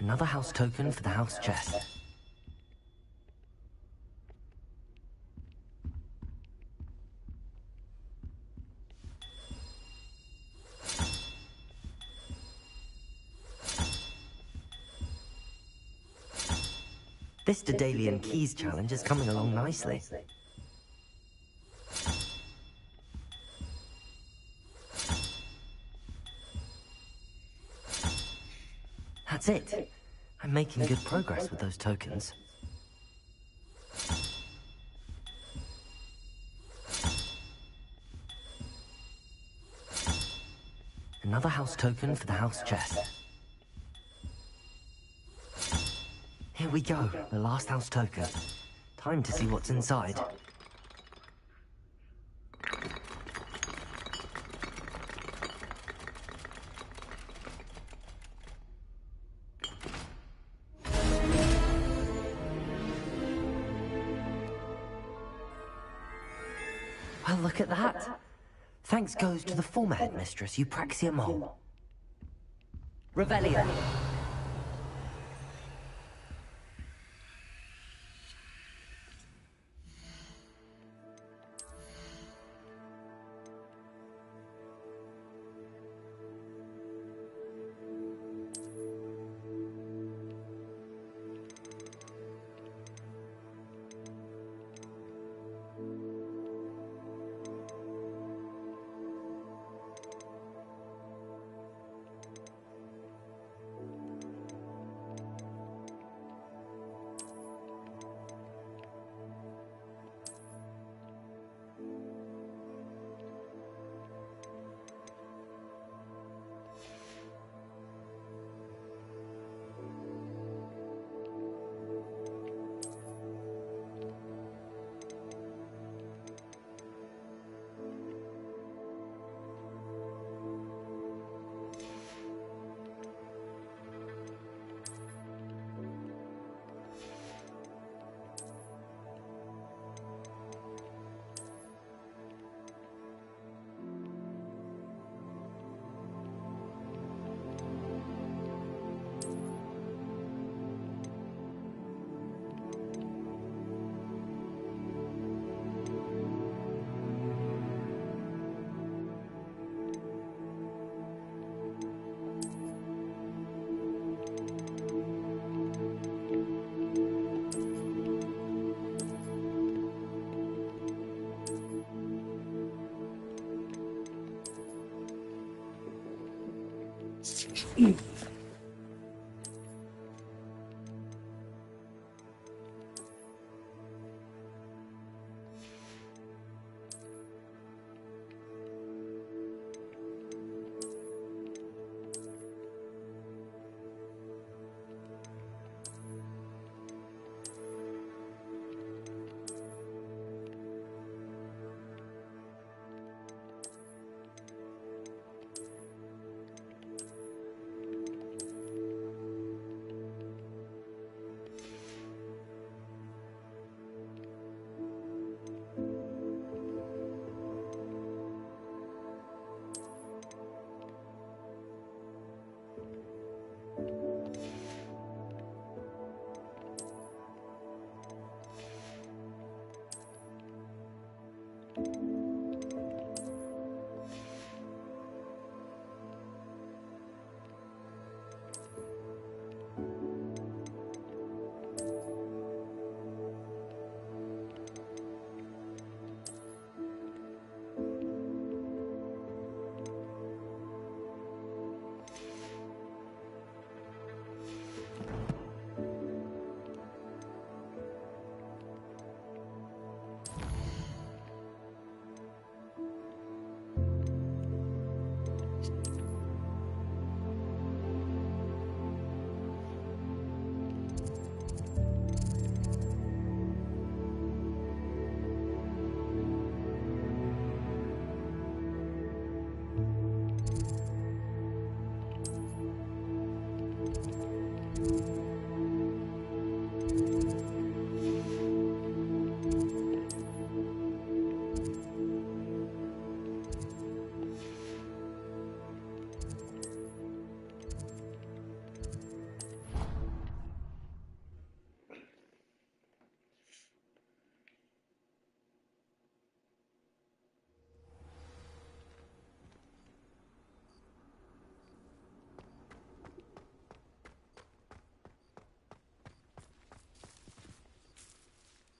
Another house token for the house chest. This Daedalian Keys challenge is coming along nicely. That's it. I'm making good progress with those tokens. Another house token for the house chest. Here we go, the last house token. Time to see what's inside. Well, look at that. Thanks goes to the former headmistress, Eupraxia Mole. Revelio.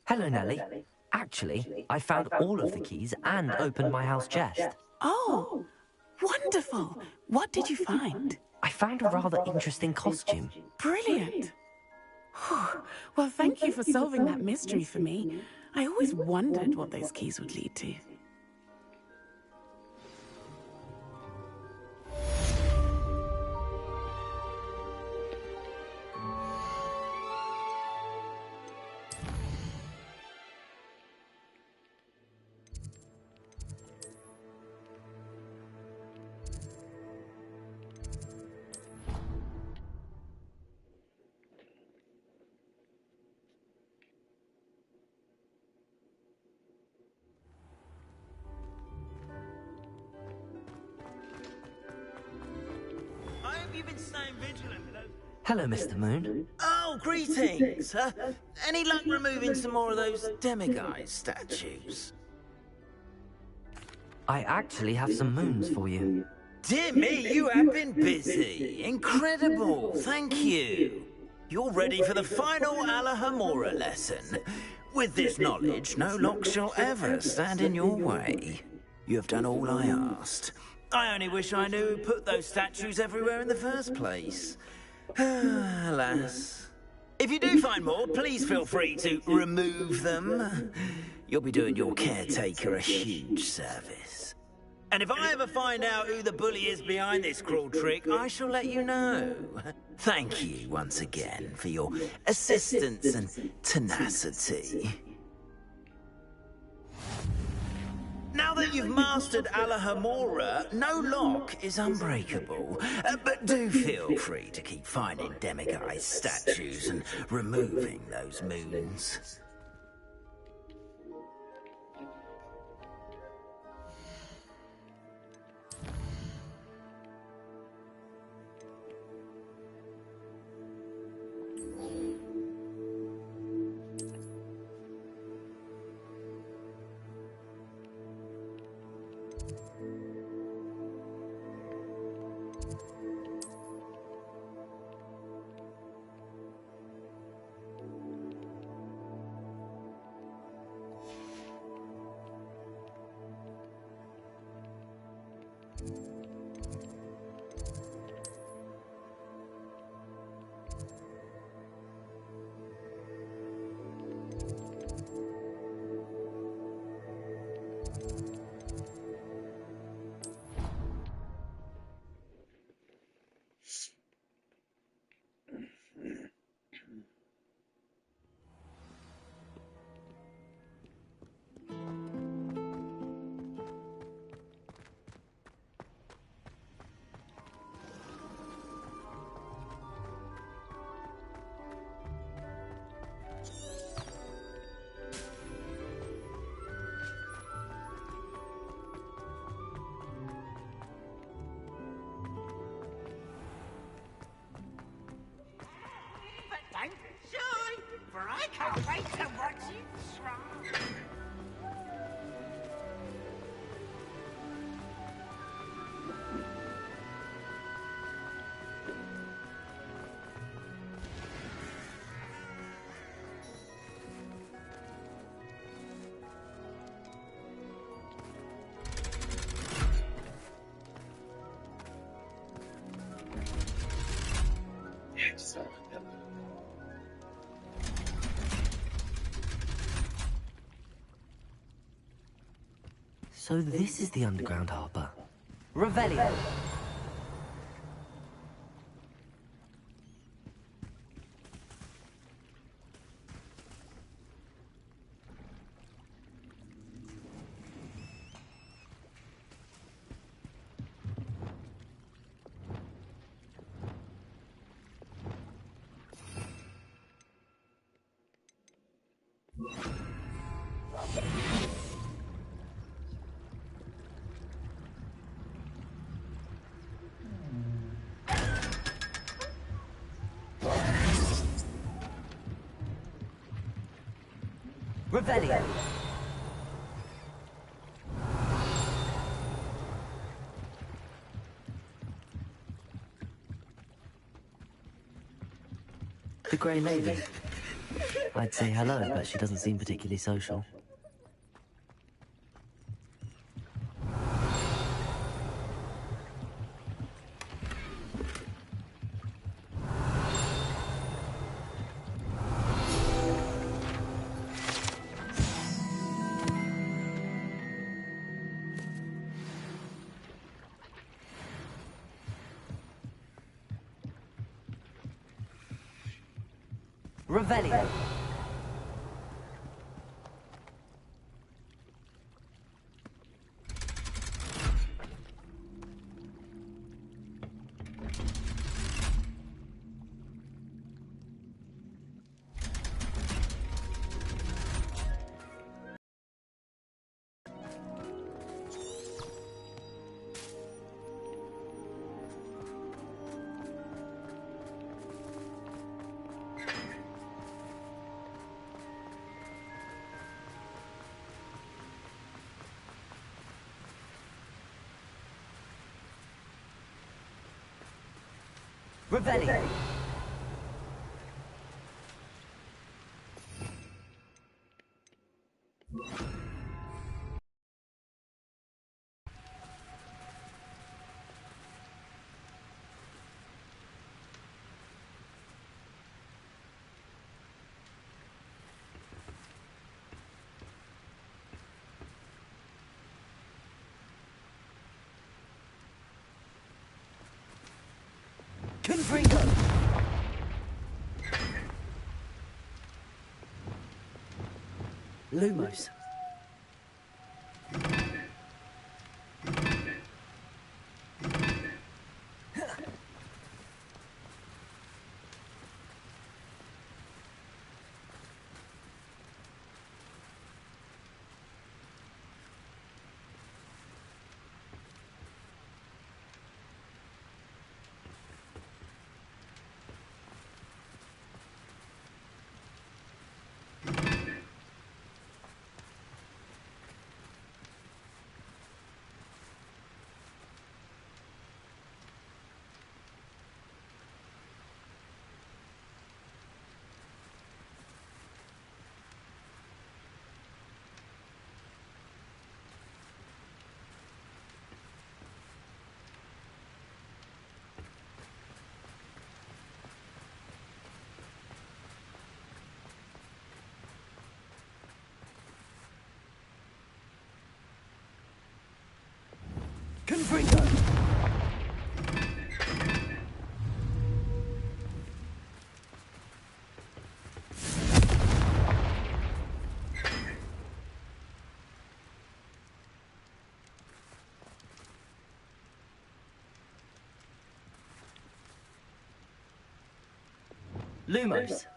Hello, Nellie. Actually, I found all of the keys and opened my house chest. Oh, wonderful. What did you find? I found a rather interesting costume. Brilliant. Well, thank you for solving that mystery for me. I always wondered what those keys would lead to. You've been staying vigilant. Hello, Mr. Moon. Oh, greetings. Any luck removing some more of those demiguise statues? I actually have some moons for you. Dear me, you have been busy. Incredible. Thank you. You're ready for the final Alahamora lesson. With this knowledge, no lock shall ever stand in your way. You have done all I asked. I only wish I knew who put those statues everywhere in the first place. Alas. If you do find more, please feel free to remove them. You'll be doing your caretaker a huge service. And if I ever find out who the bully is behind this cruel trick, I shall let you know. Thank you once again for your assistance and tenacity. Now that you've mastered Alahamora, no lock is unbreakable. But do feel free to keep finding demiguise statues and removing those moons. For I can't wait to watch you try. So this is the underground harbour. Revelio! Revelio! The Grey Lady. I'd say hello, but she doesn't seem particularly social. Revelio. Revelio. Confringo. Lumos. Confringo. Lumos.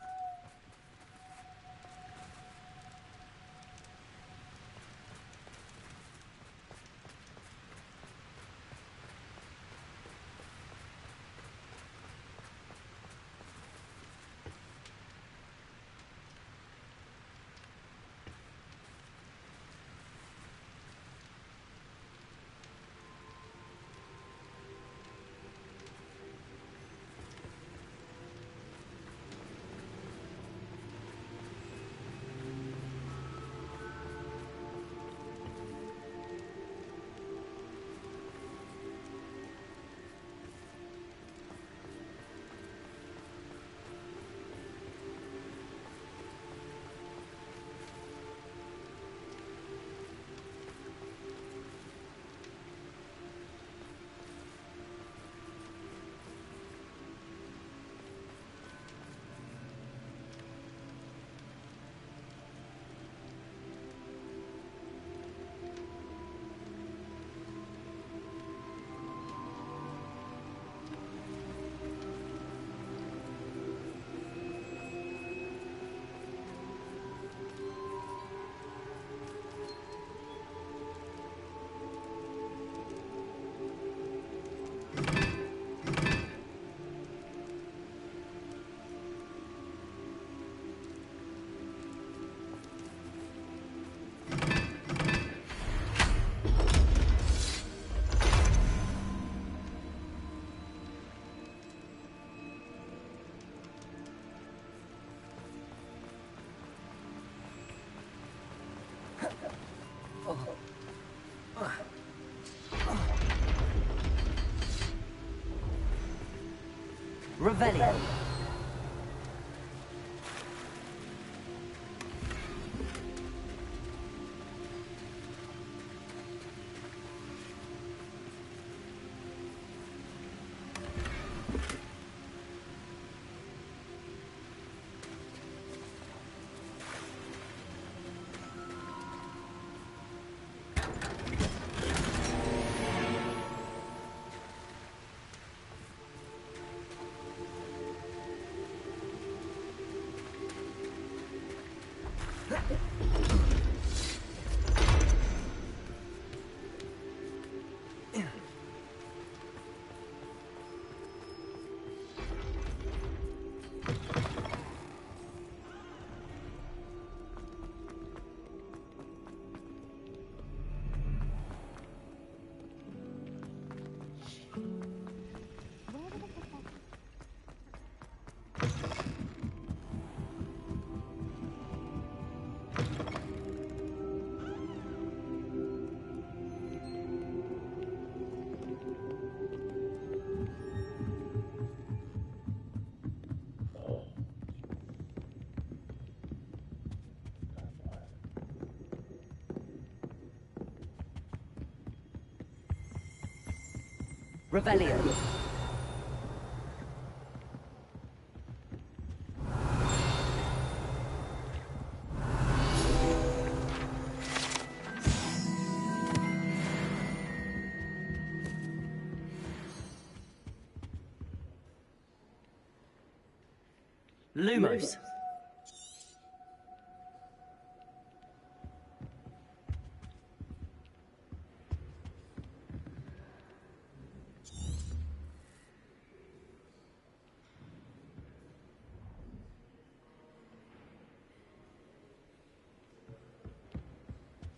Revelio. Revelio. Lumos.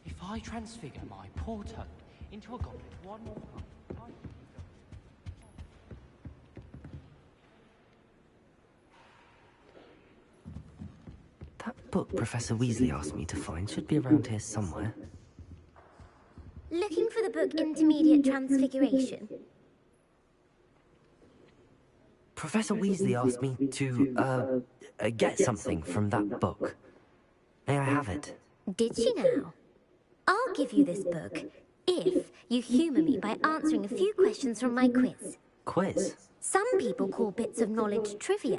If I transfigure my poor toad into a goblet one more time, That book Professor Weasley asked me to find should be around here somewhere. Looking for the book Intermediate Transfiguration? Professor Weasley asked me to, get something from that book. May I have it? Did she now? I'll give you this book if you humour me by answering a few questions from my quiz. Quiz? Some people call bits of knowledge trivia.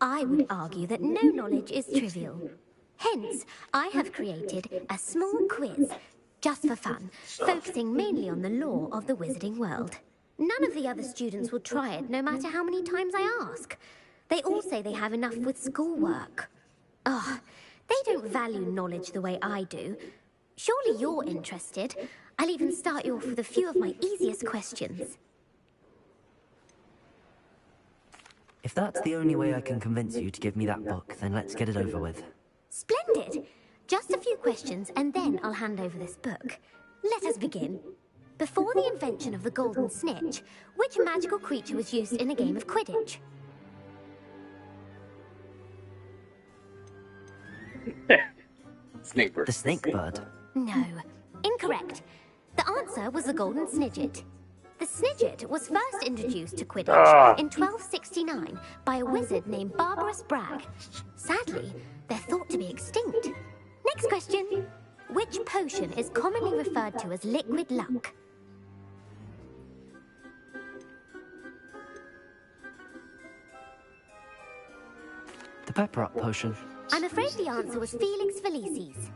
I would argue that no knowledge is trivial. Hence, I have created a small quiz, just for fun, focusing mainly on the lore of the wizarding world. None of the other students will try it, no matter how many times I ask. They all say they have enough with schoolwork. Oh, they don't value knowledge the way I do. Surely you're interested. I'll even start you off with a few of my easiest questions. If that's the only way I can convince you to give me that book, then let's get it over with. Splendid! Just a few questions and then I'll hand over this book. Let us begin. Before the invention of the golden snitch, which magical creature was used in a game of Quidditch? Snakebird. The snakebird. No. Incorrect. The answer was the golden snidget. The snidget was first introduced to Quidditch in 1269 by a wizard named Barbarous Bragg. Sadly, they're thought to be extinct. Next question. Which potion is commonly referred to as liquid luck? The pepper-up potion. I'm afraid the answer was Felix Felicis.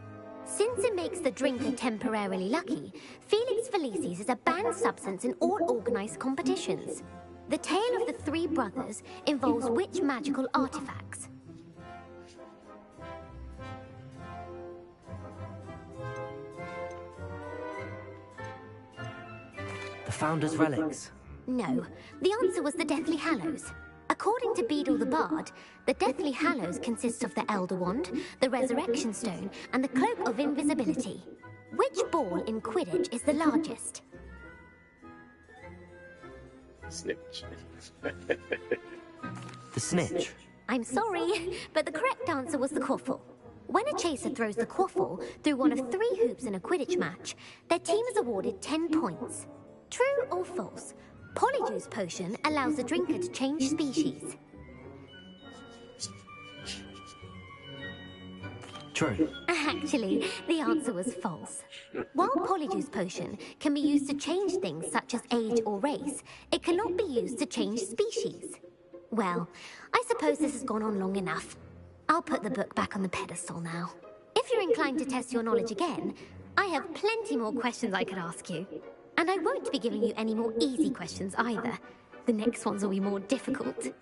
Since it makes the drinker temporarily lucky, Felix Felicis is a banned substance in all organised competitions. The tale of the three brothers involves which magical artifacts? The Founder's Relics. No, the answer was the Deathly Hallows. According to Beadle the Bard, the Deathly Hallows consists of the Elder Wand, the Resurrection Stone, and the Cloak of Invisibility. Which ball in Quidditch is the largest? Snitch. The snitch. I'm sorry, but the correct answer was the quaffle. When a chaser throws the quaffle through one of 3 hoops in a Quidditch match, their team is awarded 10 points. True or false? Polyjuice potion allows the drinker to change species. True. Actually, the answer was false. While Polyjuice Potion can be used to change things such as age or race, it cannot be used to change species. Well, I suppose this has gone on long enough. I'll put the book back on the pedestal now. If you're inclined to test your knowledge again, I have plenty more questions I could ask you. And I won't be giving you any more easy questions either. The next ones will be more difficult.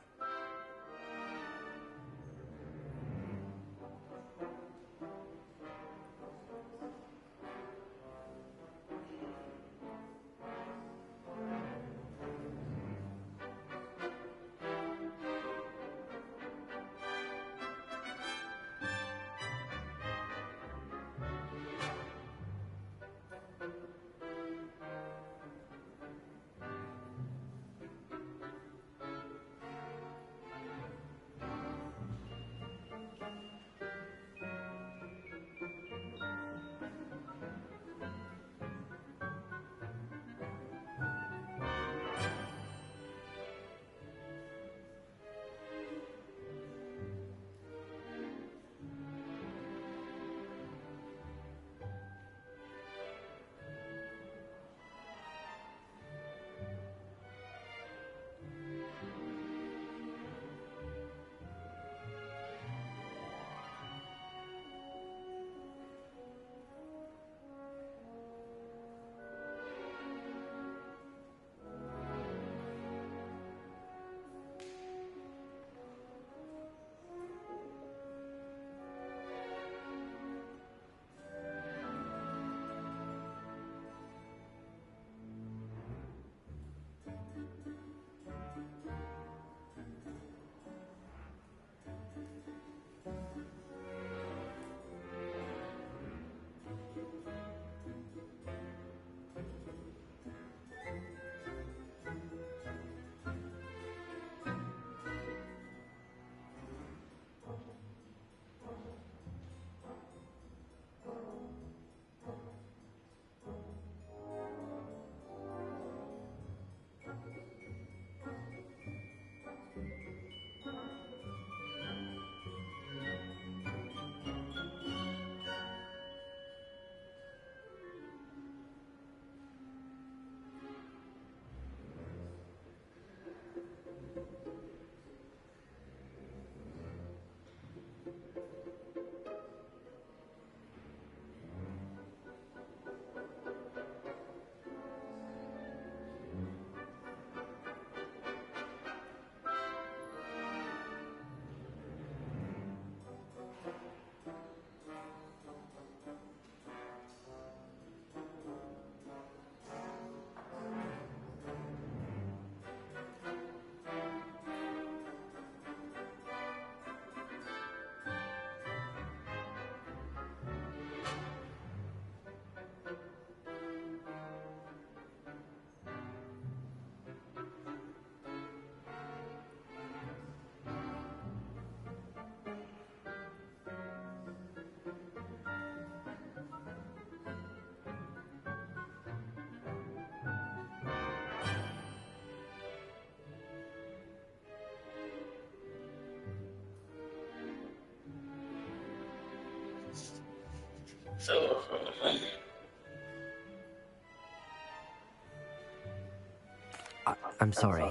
I'm sorry.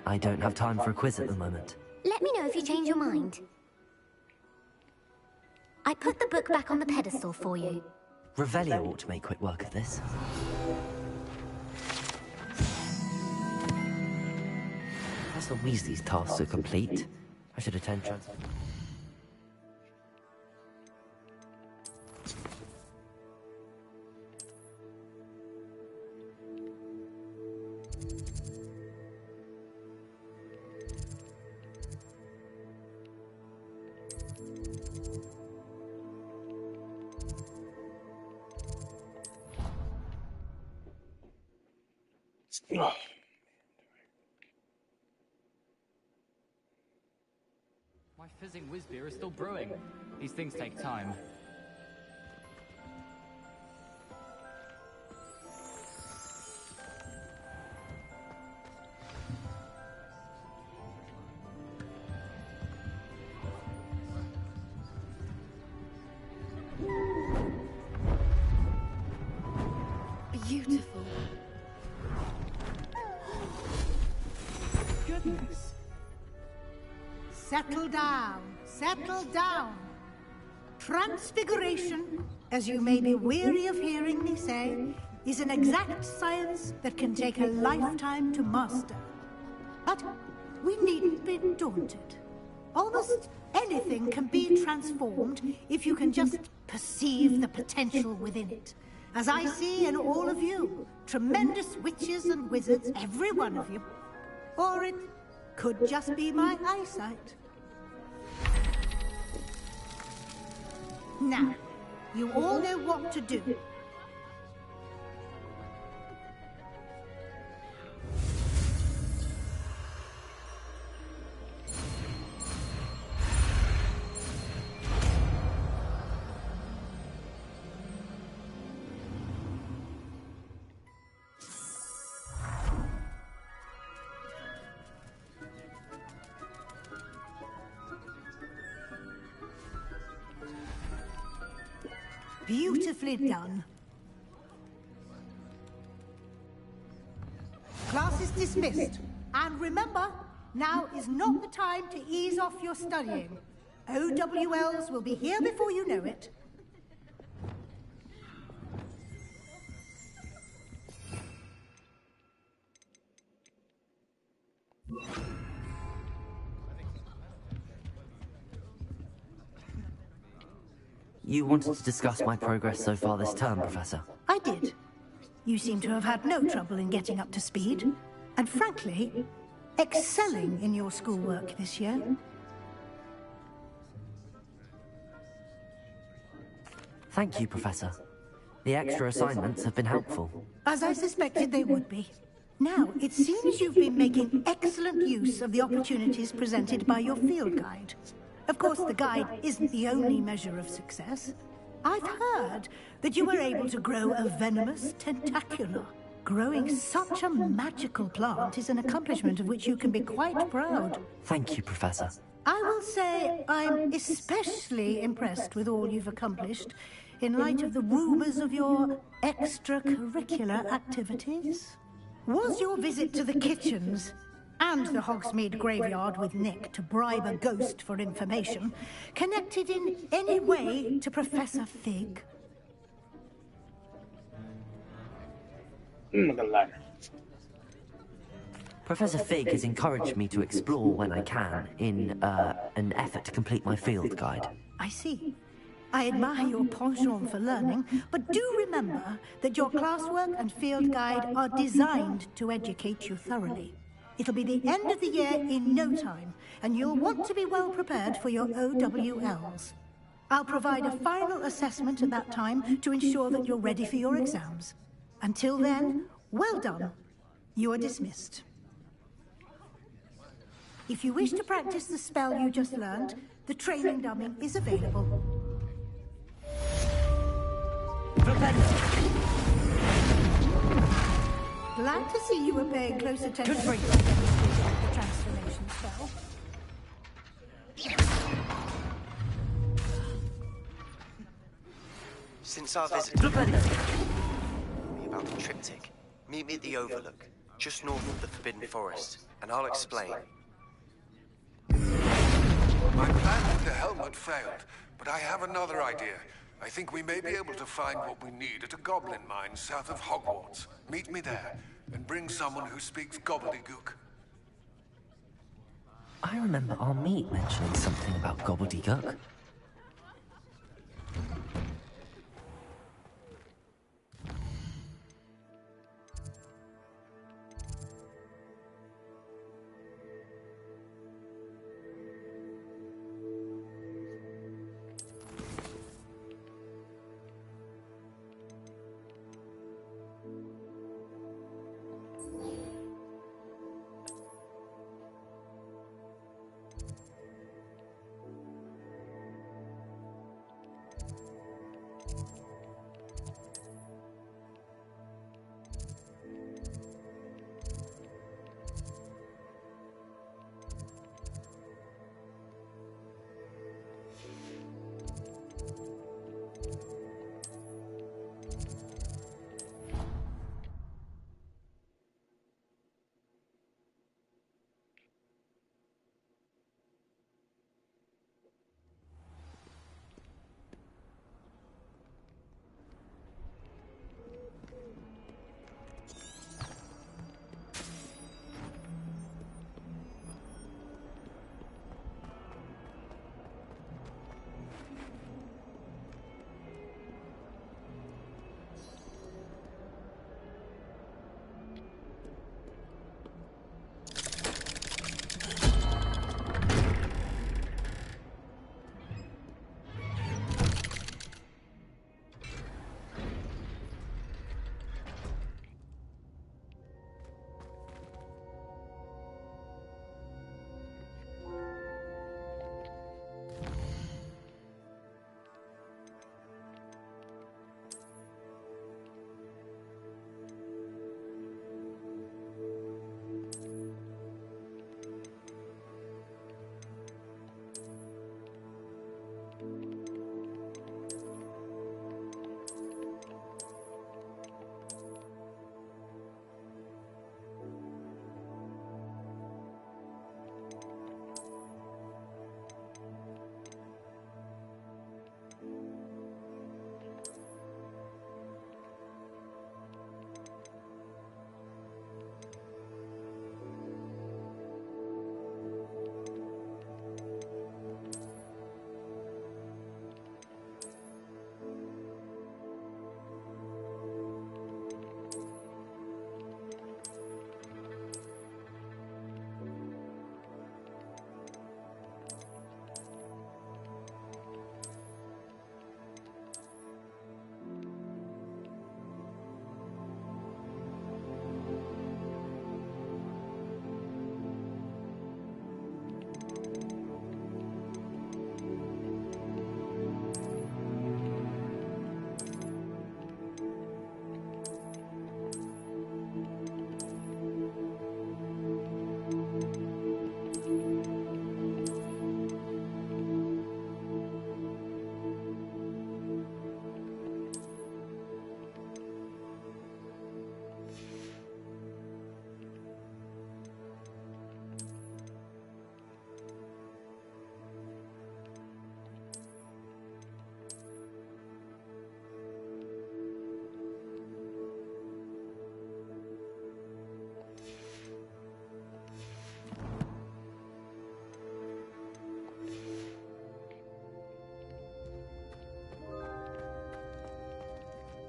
I don't have time for a quiz at the moment. Let me know if you change your mind. I put the book back on the pedestal for you. Revelio ought to make quick work of this. As the Weasley's tasks are complete, I should attend trans... My fizzing whiz beer is still brewing. These things take time. settle down. Settle down. Transfiguration, as you may be weary of hearing me say, is an exact science that can take a lifetime to master. But we needn't be daunted. Almost anything can be transformed if you can just perceive the potential within it. As I see in all of you, tremendous witches and wizards, every one of you. Or it could just be my eyesight. Now, you all know what to do. Beautifully done. Class is dismissed. And remember, now is not the time to ease off your studying. OWLs will be here before you know it. You wanted to discuss my progress so far this term, Professor? I did. You seem to have had no trouble in getting up to speed. And frankly, excelling in your schoolwork this year. Thank you, Professor. The extra assignments have been helpful. As I suspected they would be. Now, it seems you've been making excellent use of the opportunities presented by your field guide. Of course, the guide isn't the only measure of success. I've heard that you were able to grow a venomous tentacula. Growing such a magical plant is an accomplishment of which you can be quite proud. Thank you, Professor. I will say I'm especially impressed with all you've accomplished in light of the rumors of your extracurricular activities. Was your visit to the kitchens and the Hogsmeade graveyard with Nick to bribe a ghost for information connected in any way to Professor Fig? Professor Fig has encouraged me to explore when I can in an effort to complete my field guide. I see. I admire your penchant for learning, but do remember that your classwork and field guide are designed to educate you thoroughly. It'll be the end of the year in no time, and you'll want to be well prepared for your OWLs. I'll provide a final assessment at that time to ensure that you're ready for your exams. Until then, well done. You are dismissed. If you wish to practice the spell you just learned, the training dummy is available. Glad to see you were paying close attention to the transformation spell. Since our visit, tell me about the triptych. Meet me at the Overlook, just north of the Forbidden Forest, and I'll explain. My plan with the helmet failed, but I have another idea. I think we may be able to find what we need at a goblin mine south of Hogwarts. Meet me there, and bring someone who speaks gobbledygook. I remember our meet mentioning something about gobbledygook.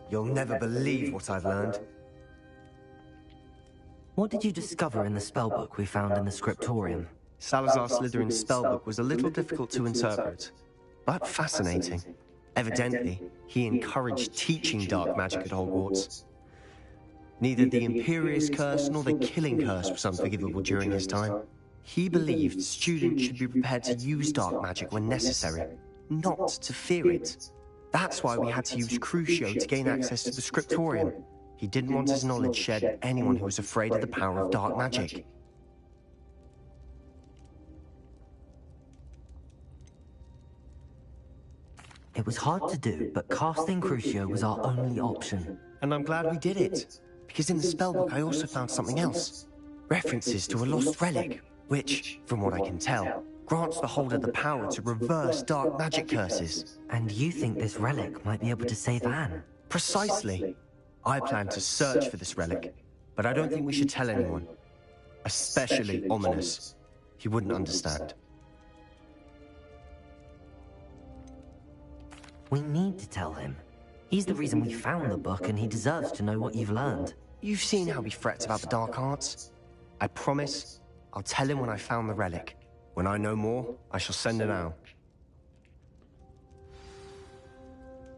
You'll never believe what I've learned. What did you discover in the spellbook we found in the scriptorium? Salazar Slytherin's spellbook was a little difficult to interpret, but fascinating. Evidently, he encouraged teaching dark magic at Hogwarts. Neither the Imperious Curse nor the Killing Curse was unforgivable during his time. He believed students should be prepared to use dark magic when necessary, not to fear it. That's why we had to use Crucio to gain access to the scriptorium. He didn't want his knowledge shared with anyone who was afraid of the power of dark magic. It was hard to do, but casting Crucio was our only option. And I'm glad we did it, because in the spellbook I also found something else. References to a lost relic, which, from what I can tell, grants the holder the power to reverse dark magic curses. And you think this relic might be able to save Anne? Precisely. I plan to search for this relic, but I don't think we should tell anyone. Especially Ominous. He wouldn't understand. We need to tell him. He's the reason we found the book, and he deserves to know what you've learned. You've seen how he frets about the dark arts. I promise I'll tell him when I found the relic. When I know more, I shall send it out.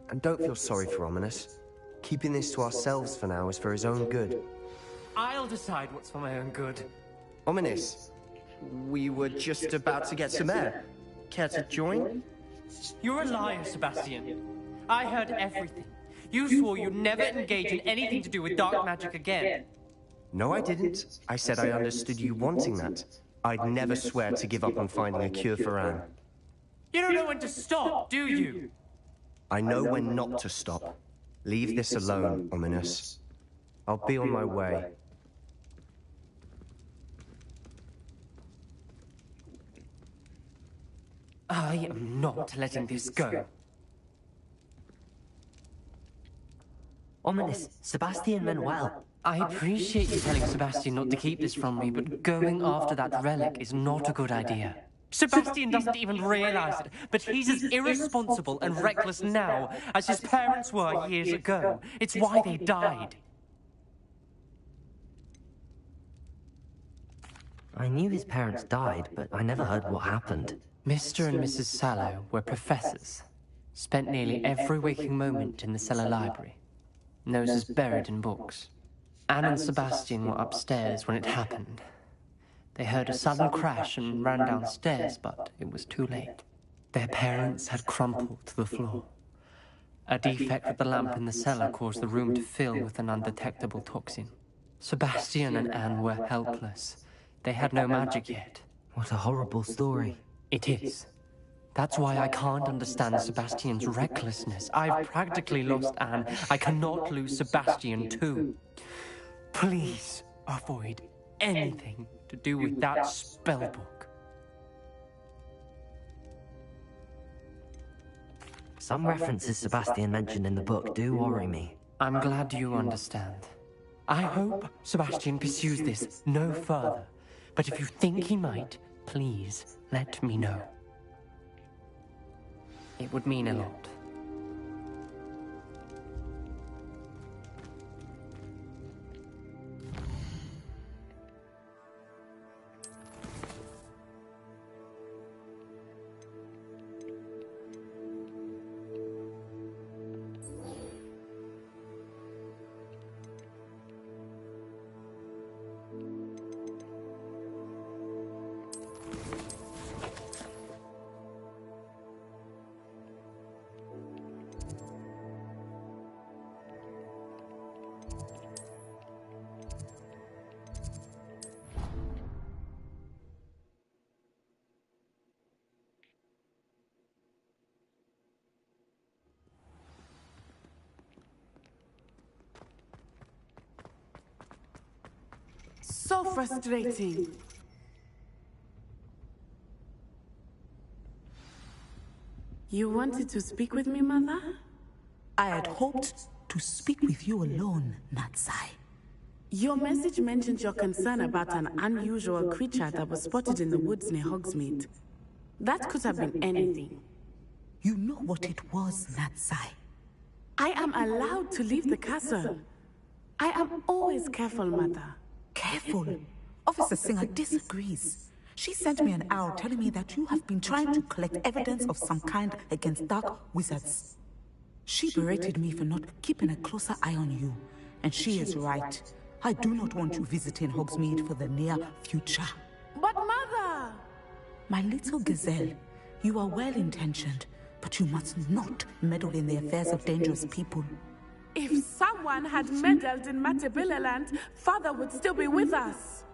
And don't feel sorry for Ominous. Keeping this to ourselves for now is for his own good. I'll decide what's for my own good. Ominous, we were just about to get some air. Care to join? You're a liar, Sebastian. I heard everything. You swore you'd never engage in anything to do with dark magic again. No, I didn't. I said I understood you wanting that. I'd never swear to give up on finding a cure for Anne. You don't know when to stop, do you? I know when not to stop. Leave this alone, Ominous. I'll be on my way. I am not letting this go. Ominous, Sebastian meant well. I appreciate you telling Sebastian not to keep this from me, but going after that relic is not a good idea. Sebastian doesn't even realize it, but he's as irresponsible and reckless now as his parents were years ago. It's why they died. I knew his parents died, but I never heard what happened. Mr. and Mrs. Sallow were professors. Spent nearly every waking moment in the cellar library. Noses buried in books. Anne and Sebastian were upstairs when it happened. They heard a sudden crash and ran downstairs, but it was too late. Their parents had crumpled to the floor. A defect with the lamp in the cellar caused the room to fill with an undetectable toxin. Sebastian and Anne were helpless. They had no magic yet. What a horrible story. It is. That's why I can't understand Sebastian's recklessness. I've practically lost Anne. I cannot lose Sebastian too. Please avoid anything to do with that spellbook. Some references Sebastian mentioned in the book do worry me. I'm glad you understand. I hope Sebastian pursues this no further. But if you think he might, please let me know. It would mean a lot. So frustrating. You wanted to speak with me, Mother? I had hoped to speak with you alone, Natsai. Your message mentioned your concern about an unusual creature that was spotted in the woods near Hogsmeade. That could have been anything. You know what it was, Natsai. I am allowed to leave the castle. I am always careful, Mother. Careful. Officer Singer disagrees. She sent me an owl telling me that you have been trying to collect evidence of some kind against dark wizards. She berated me for not keeping a closer eye on you. And she is right. I do not want you visiting Hogsmeade for the near future. But Mother! My little gazelle, you are well-intentioned, but you must not meddle in the affairs of dangerous people. If someone had meddled in Matabeleland, Father would still be with us.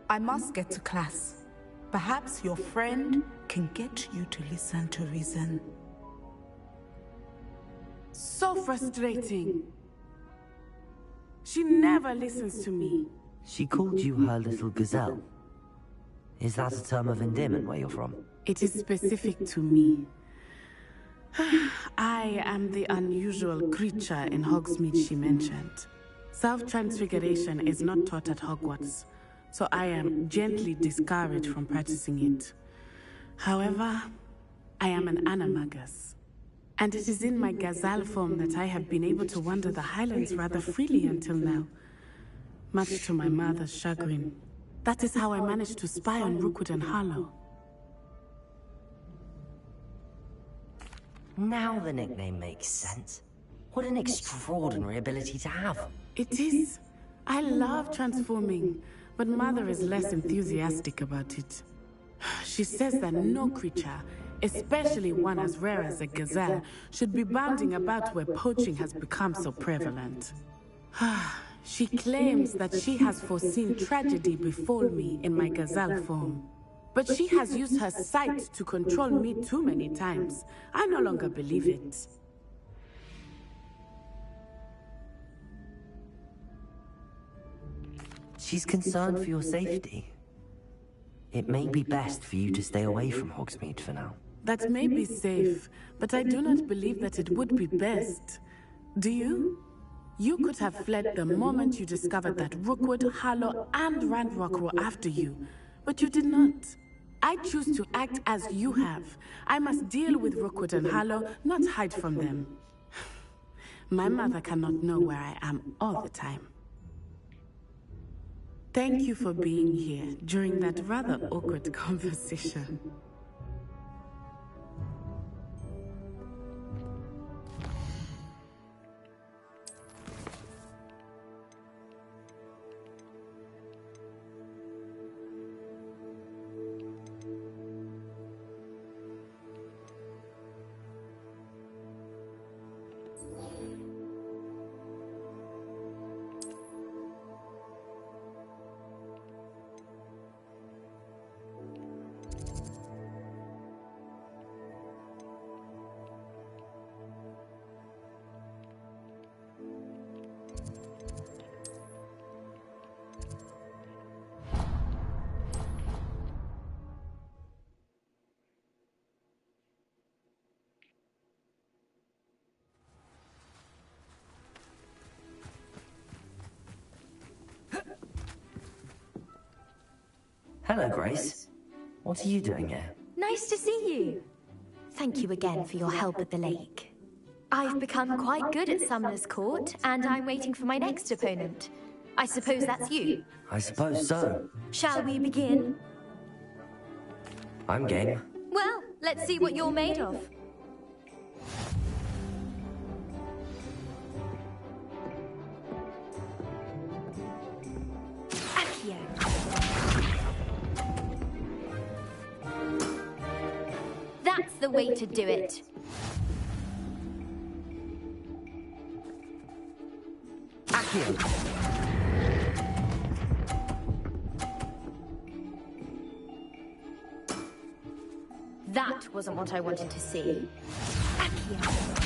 I must get to class. Perhaps your friend can get you to listen to reason. So frustrating. She never listens to me. She called you her little gazelle. Is that a term of endearment where you're from? It is specific to me. I am the unusual creature in Hogsmeade she mentioned. Self-transfiguration is not taught at Hogwarts, so I am gently discouraged from practicing it. However, I am an animagus, and it is in my gazelle form that I have been able to wander the Highlands rather freely until now, much to my mother's chagrin. That is how I managed to spy on Rookwood and Harlow. Now the nickname makes sense. What an extraordinary ability to have. It is. I love transforming, but Mother is less enthusiastic about it. She says that no creature, especially one as rare as a gazelle, should be bounding about where poaching has become so prevalent. She claims that she has foreseen tragedy befall me in my gazelle form. But she has used her sight to control me too many times. I no longer believe it. She's concerned for your safety. It may be best for you to stay away from Hogsmeade for now. That may be safe, but I do not believe that it would be best. Do you? You could have fled the moment you discovered that Rookwood, Harlow, and Ranrock were after you, but you did not. I choose to act as you have. I must deal with Rookwood and Harlow, not hide from them. My mother cannot know where I am all the time. Thank you for being here during that rather awkward conversation. Hello, Grace. What are you doing here? Nice to see you. Thank you again for your help at the lake. I've become quite good at Summoner's Court, and I'm waiting for my next opponent. I suppose that's you. I suppose so. Shall we begin? I'm game. Well, let's see what you're made of. Accio. That's the way to do it. Accio. That wasn't what I wanted to see. Accio.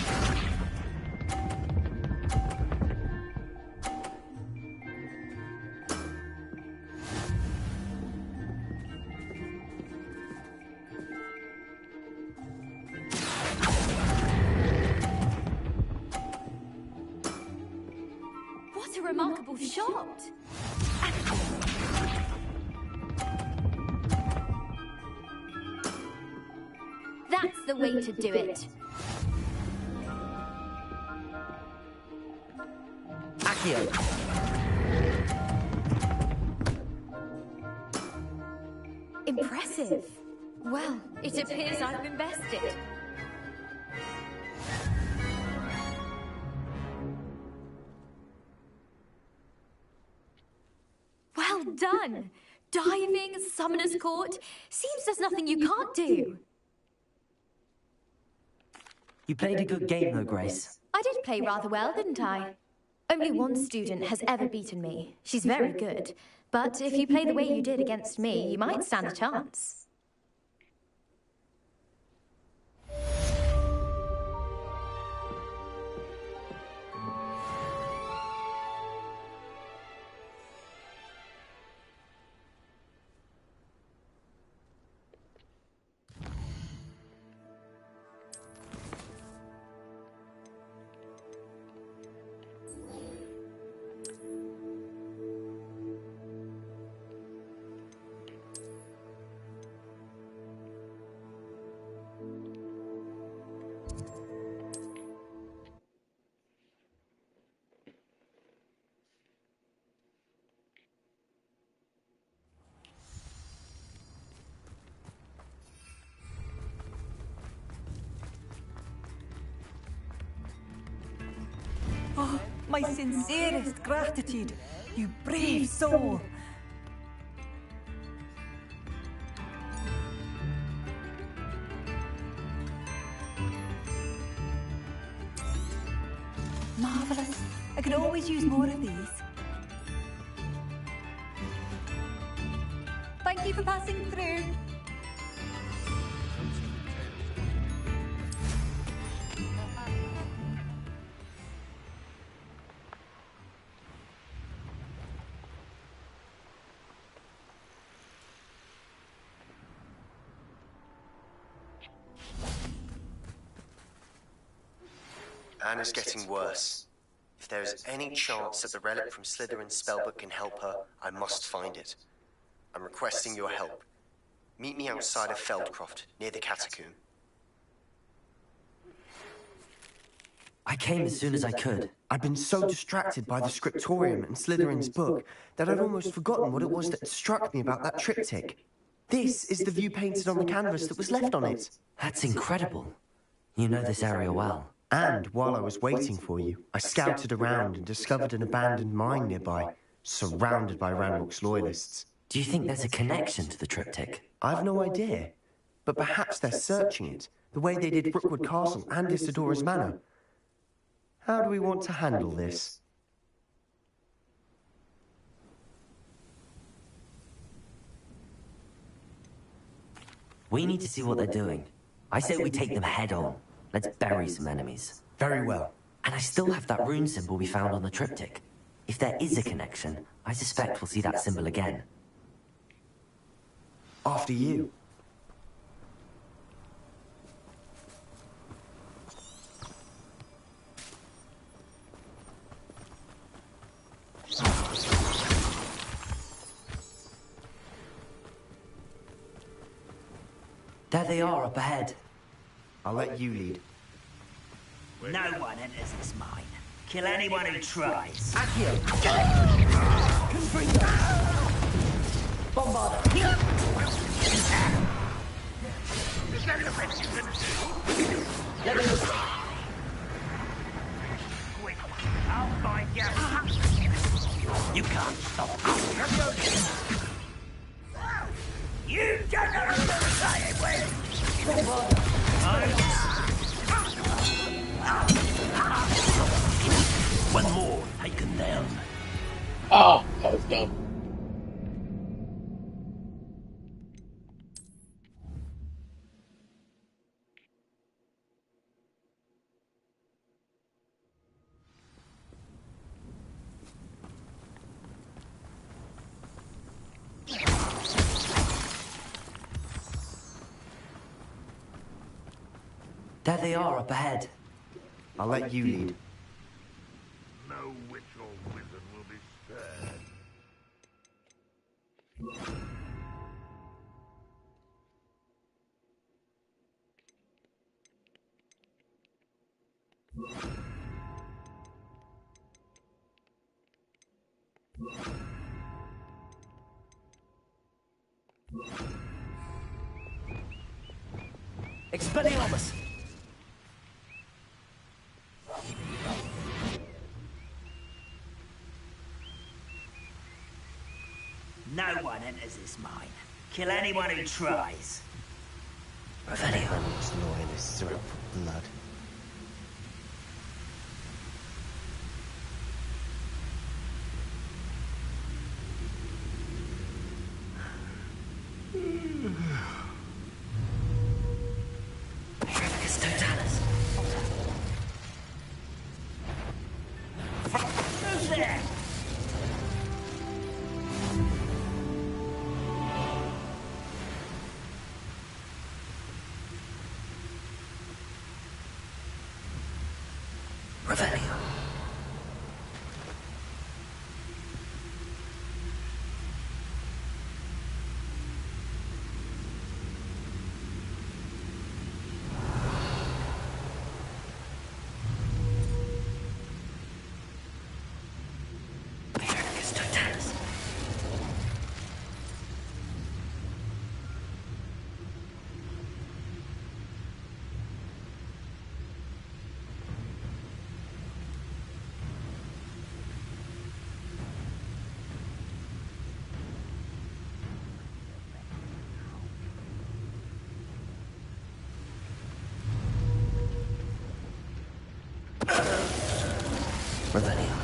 What a remarkable shot! That's the way to do it. Accio! Impressive. Well, it appears I've been bested. Well done! Diving, Summoner's Court. Seems there's nothing you can't do. You played a good game though, Grace. I did play rather well, didn't I? Only one student has ever beaten me. She's very good. But if you play the way you did against me, you might stand a chance. Oh, my sincerest gratitude, you brave soul. Marvellous. I could always use more of these. Thank you for passing through. Anna's getting worse. If there is any chance that the relic from Slytherin's spellbook can help her, I must find it. I'm requesting your help. Meet me outside of Feldcroft, near the catacomb. I came as soon as I could. I'd been so distracted by the scriptorium and Slytherin's book that I'd almost forgotten what it was that struck me about that triptych. This is the view painted on the canvas that was left on it. That's incredible. You know this area well. And while I was waiting for you, I scouted around and discovered an abandoned mine nearby, surrounded by Ranrock's loyalists. Do you think there's a connection to the triptych? I've no idea, but perhaps they're searching it, the way they did Brookwood Castle and Isidora's Manor. How do we want to handle this? We need to see what they're doing. I say we take them head on. Let's bury some enemies. Very well. And I still have that rune symbol we found on the triptych. If there is a connection, I suspect we'll see that symbol again. After you. There they are, up ahead. I'll let you lead. No one enters this mine. Kill anyone who tries. Accio! Confringo! Bombarder! Let me look. Quick, I'll find you. You can't stop us. You don't know what I'm saying, One more taken down. Oh, that was dumb. There they are, up ahead. I'll let you lead. No witch or wizard will be spared. Expelliarmus! No one enters this mine. Kill anyone who tries. Revelio. Venom's gnawing his throat for blood. Magnificus Totalis. Who's there? Revelio. Magnificus Totalis. Revelio.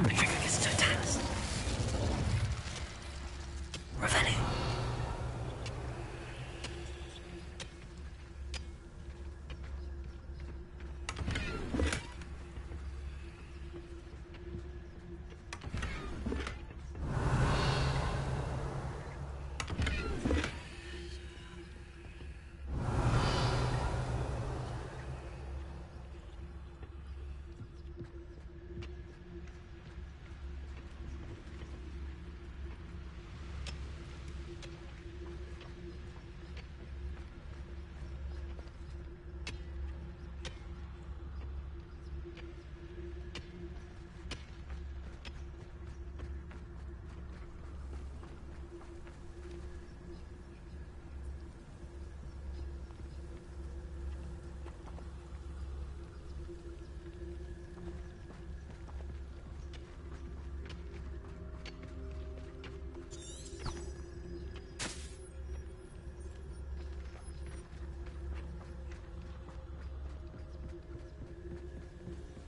Magnificus Totalis. Revelio.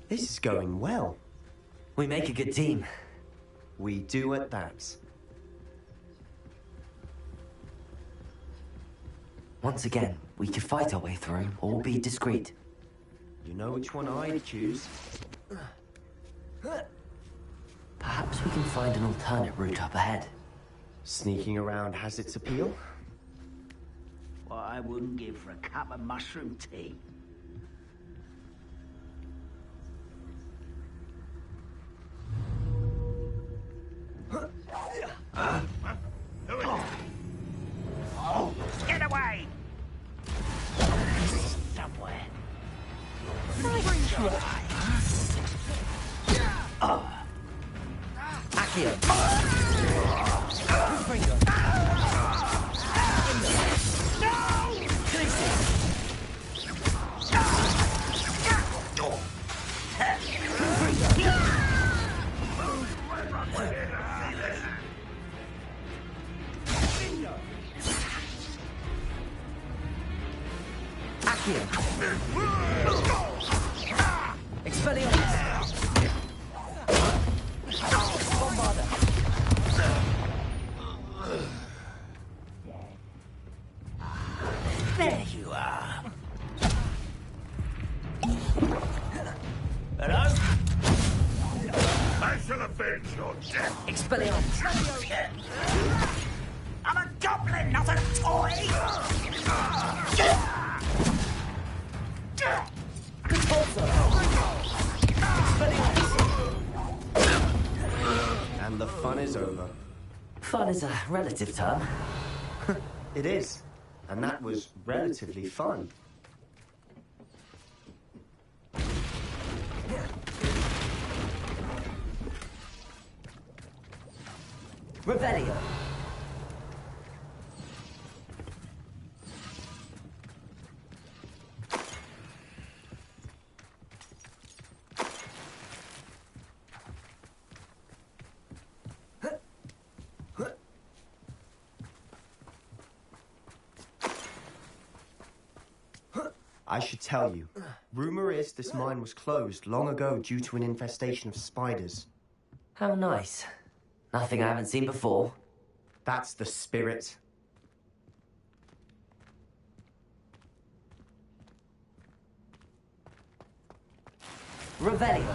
This is going well. We make a good team. We do at that. Once again, we could fight our way through or be discreet. You know which one I'd choose. Perhaps we can find an alternate route up ahead. Sneaking around has its appeal. What I wouldn't give for a cup of mushroom tea. Get away! Somewhere. Accio. Expelliarmus! Bombarda! There you are. Hello? I shall avenge your death. Expelliarmus! I'm a goblin, not a toy! the fun is over. Fun is a relative term. It is. And that was relatively fun. Revelio. I should tell you, rumor is this mine was closed long ago due to an infestation of spiders. How nice. Nothing I haven't seen before. That's the spirit. Revelio.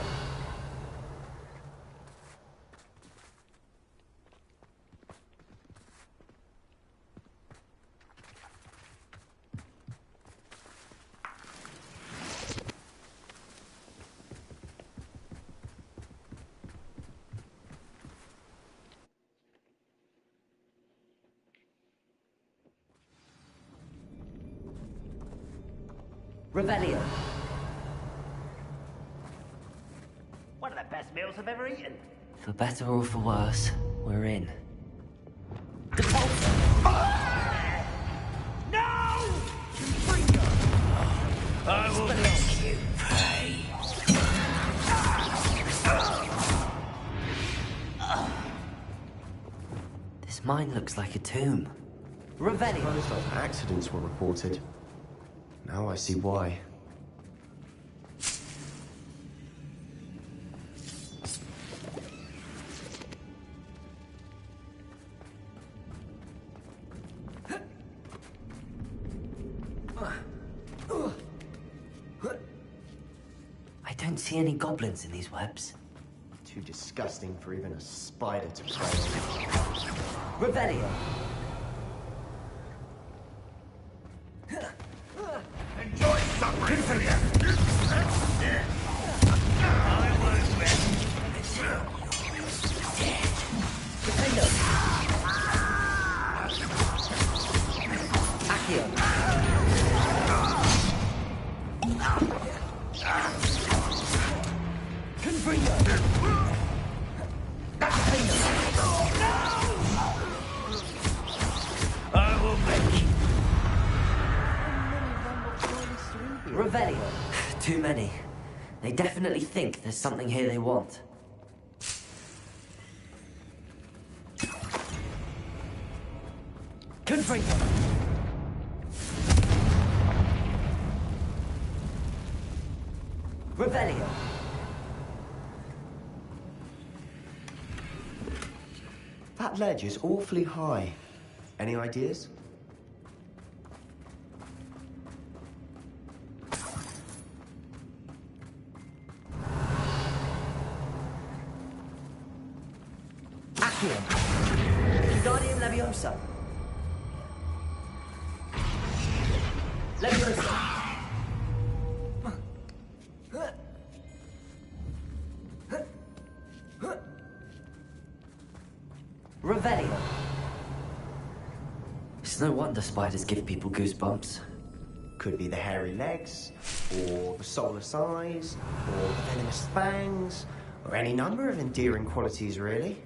Revelio. One of the best meals I've ever eaten. For better or for worse, we're in. No! I will make you pay. This mine looks like a tomb. Revelio. Most of accidents were reported. Now I see why. I don't see any goblins in these webs. Too disgusting for even a spider to prey on. Revelio. Enjoy suffering for you. I will make you. Revelio. Too many. They definitely think there's something here they want. Confringo. Revelio. That ledge is awfully high. Any ideas? Accio. Daedalian Leviosa. Leviosa. Revelio. It's no wonder spiders give people goosebumps. Could be the hairy legs, or the soulless eyes, or the venomous fangs, or any number of endearing qualities, really.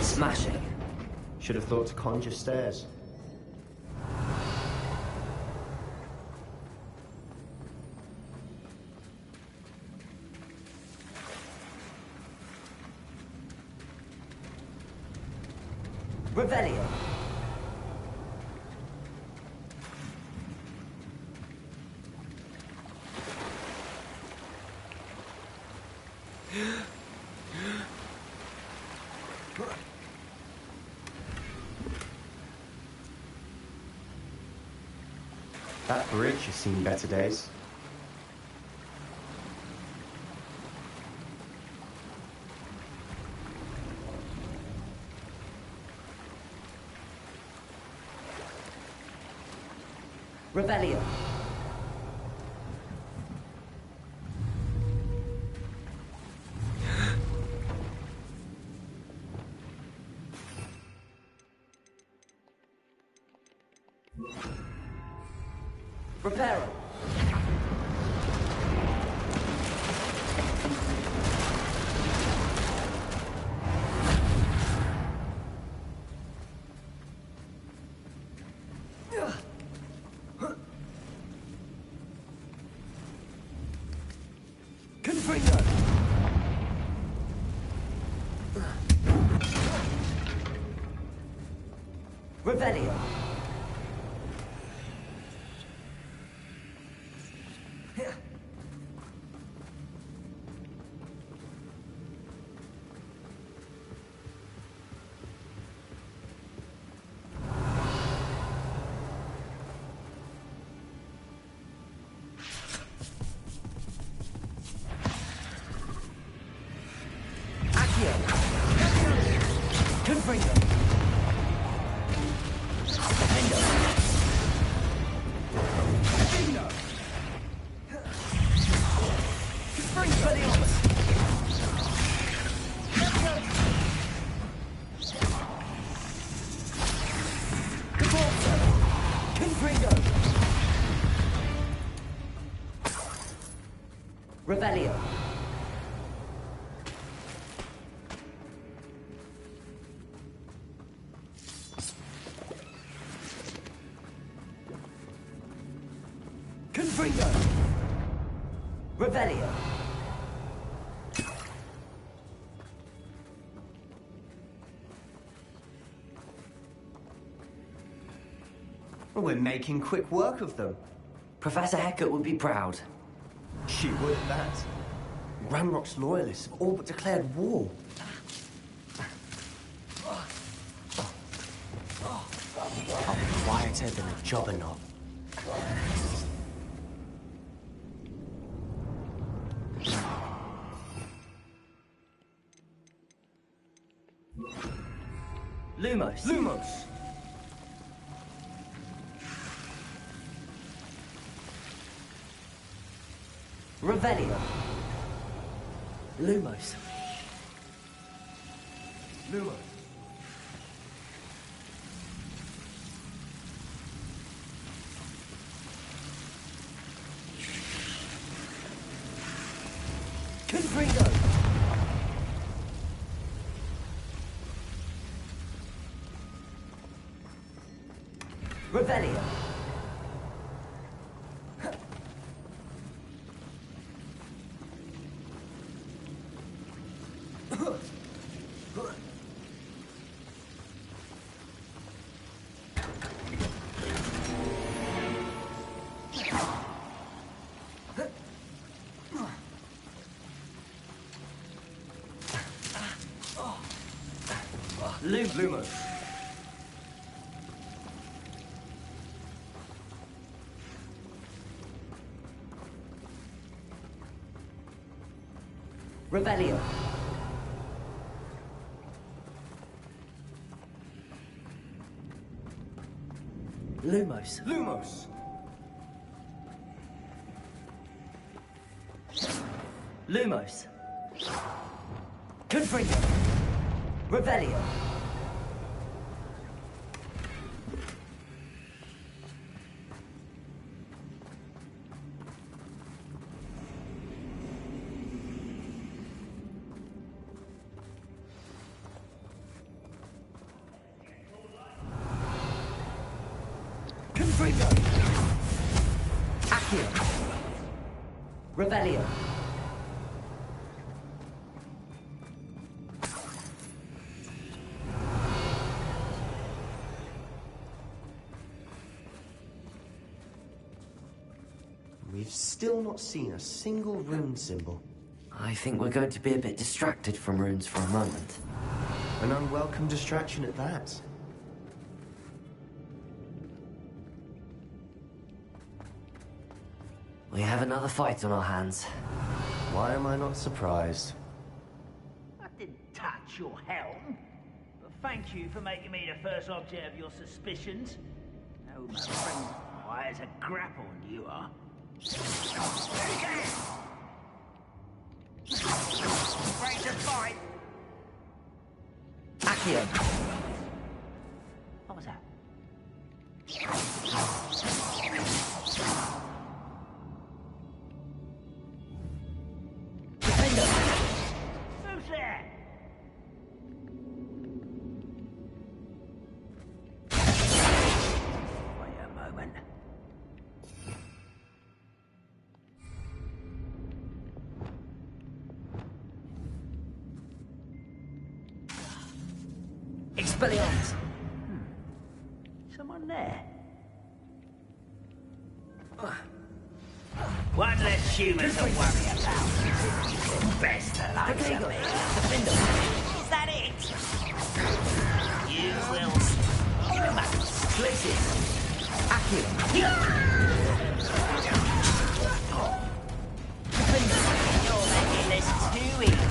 Smashing. Should have thought to conjure stairs. Revelio. That bridge has seen better days. Revelio. Reparo. Confringo. Revelio. Confringo. Defendo. Defendo. Confringo. Confringo. Revelio. Confringo. Revelio. Well, we're making quick work of them. Professor Hecat would be proud. She would at that. Ranrock's loyalists have all but declared war. I'll be quieter than a jobber knob. Lumos. Lumos! Revelio. Lumos. Lumos. Confringo. Revelio. Lumos. Revelio. Lumos. Lumos. Lumos. Confringo. Revelio. Confringo. Accio. Revelio. We've still not seen a single rune symbol. I think we're going to be a bit distracted from runes for a moment. An unwelcome distraction at that. We have another fight on our hands. Why am I not surprised? I didn't touch your helm. But thank you for making me the first object of your suspicions. No, my friend, why is a grapple you are? Ready to fight? Accio. What was that? Expelliarmus! Someone there? One less human to worry about. Best to like something. Is that it? You will see. Give it back. Places. Accio. You're making this too easy.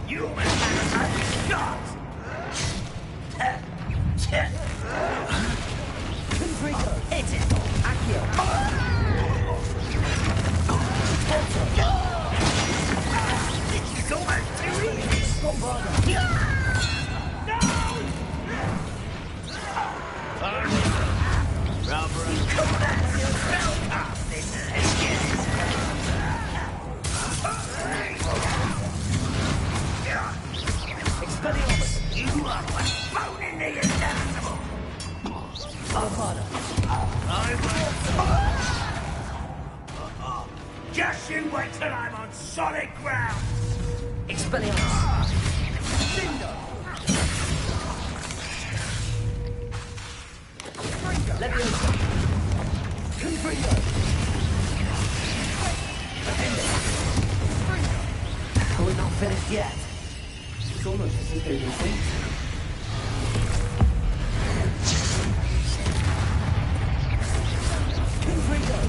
You must have a shot! Hit it! Accio! This is almost too easy! No! Rubber, you call that spellcasting? Let's get it! Expelliarmus! You are one bone in the inevitable! Armada! Just you wait till I'm on solid ground! Expelliarmus! Cinder! Leviosa! Confringo! We're not finished yet. It's almost as if they didn't think. Confringo!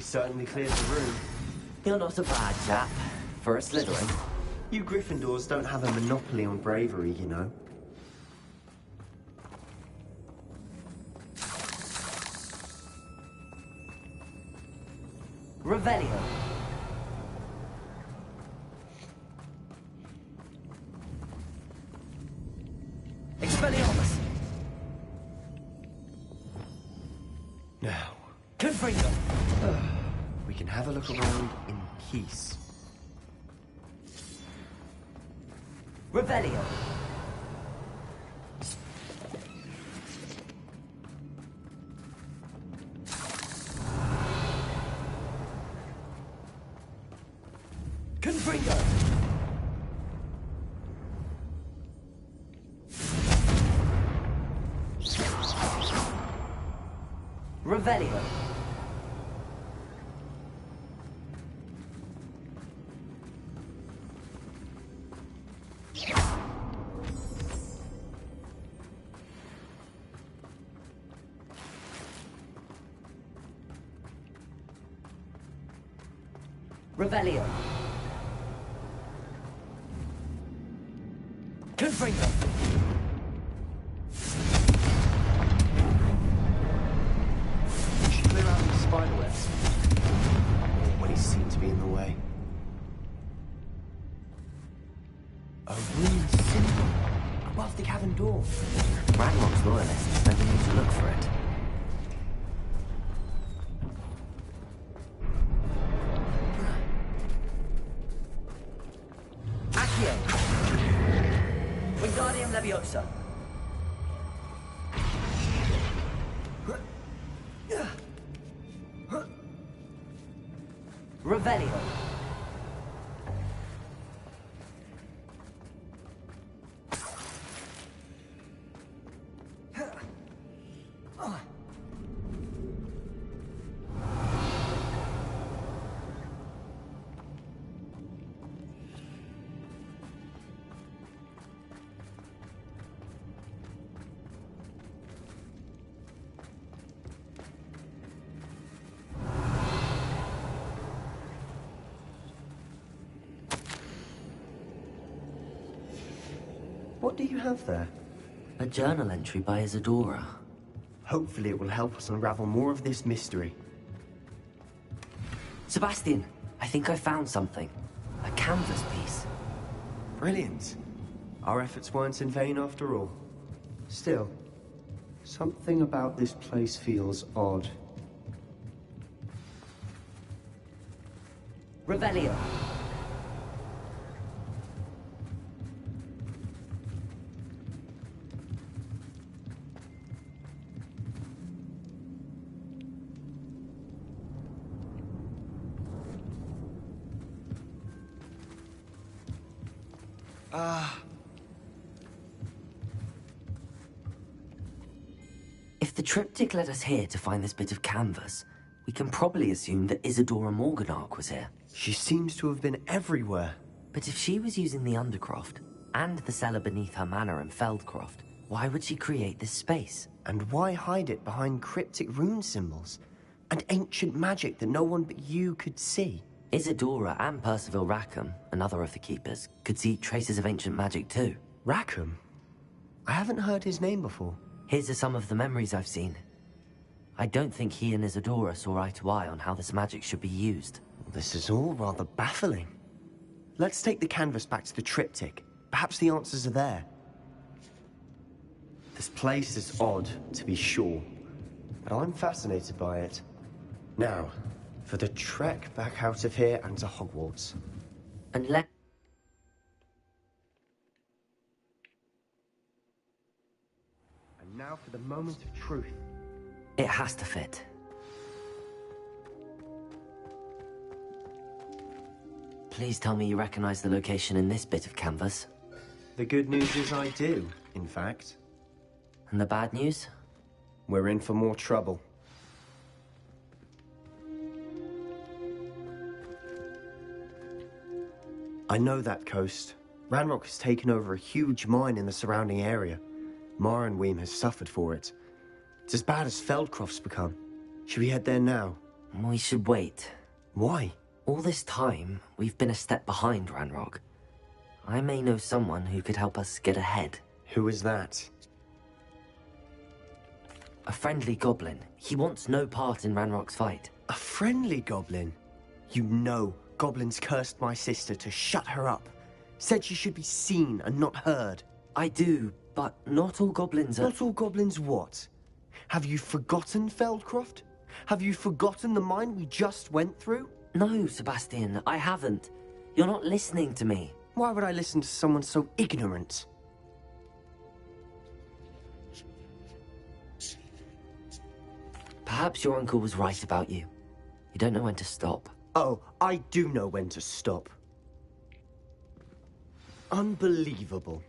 Certainly cleared the room. You're not a bad chap. For a Slytherin. You Gryffindors don't have a monopoly on bravery, you know. Revelio. Expelliarmus. Now. Confringo. We can have a look around in peace. Revelio. Confringo. Revelio. Revelio. Confringo. We should clear out these spiderwebs. When he seemed to be in the way. A ruined symbol above the cabin door. Ragnarok's loyalists never need to look for it. Wingardium Leviosa. Revelio. What do you have there? A journal entry by Isadora. Hopefully it will help us unravel more of this mystery. Sebastian, I think I found something. A canvas piece. Brilliant. Our efforts weren't in vain after all. Still, something about this place feels odd. Revelio. If the triptych led us here to find this bit of canvas, we can probably assume that Isadora Morganach was here. She seems to have been everywhere. But if she was using the Undercroft, and the cellar beneath her manor in Feldcroft, why would she create this space? And why hide it behind cryptic rune symbols? And ancient magic that no one but you could see? Isadora and Percival Rackham, another of the Keepers, could see traces of ancient magic too. Rackham? I haven't heard his name before. His are some of the memories I've seen. I don't think he and Isadora saw eye to eye on how this magic should be used. This is all rather baffling. Let's take the canvas back to the triptych. Perhaps the answers are there. This place is odd, to be sure, but I'm fascinated by it. Now, for the trek back out of here and to Hogwarts. And now for the moment of truth. It has to fit. Please tell me you recognize the location in this bit of canvas. The good news is I do, in fact. And the bad news? We're in for more trouble. I know that coast. Ranrock has taken over a huge mine in the surrounding area. Marrenweem has suffered for it. It's as bad as Feldcroft's become. Should we head there now? We should wait. Why? All this time, we've been a step behind Ranrock. I may know someone who could help us get ahead. Who is that? A friendly goblin. He wants no part in Ranrock's fight. A friendly goblin? You know, goblins cursed my sister to shut her up. Said she should be seen and not heard. I do, but not all goblins are... Not all goblins what? Have you forgotten Feldcroft? Have you forgotten the mine we just went through? No, Sebastian, I haven't. You're not listening to me. Why would I listen to someone so ignorant? Perhaps your uncle was right about you. You don't know when to stop. Oh, I do know when to stop. Unbelievable.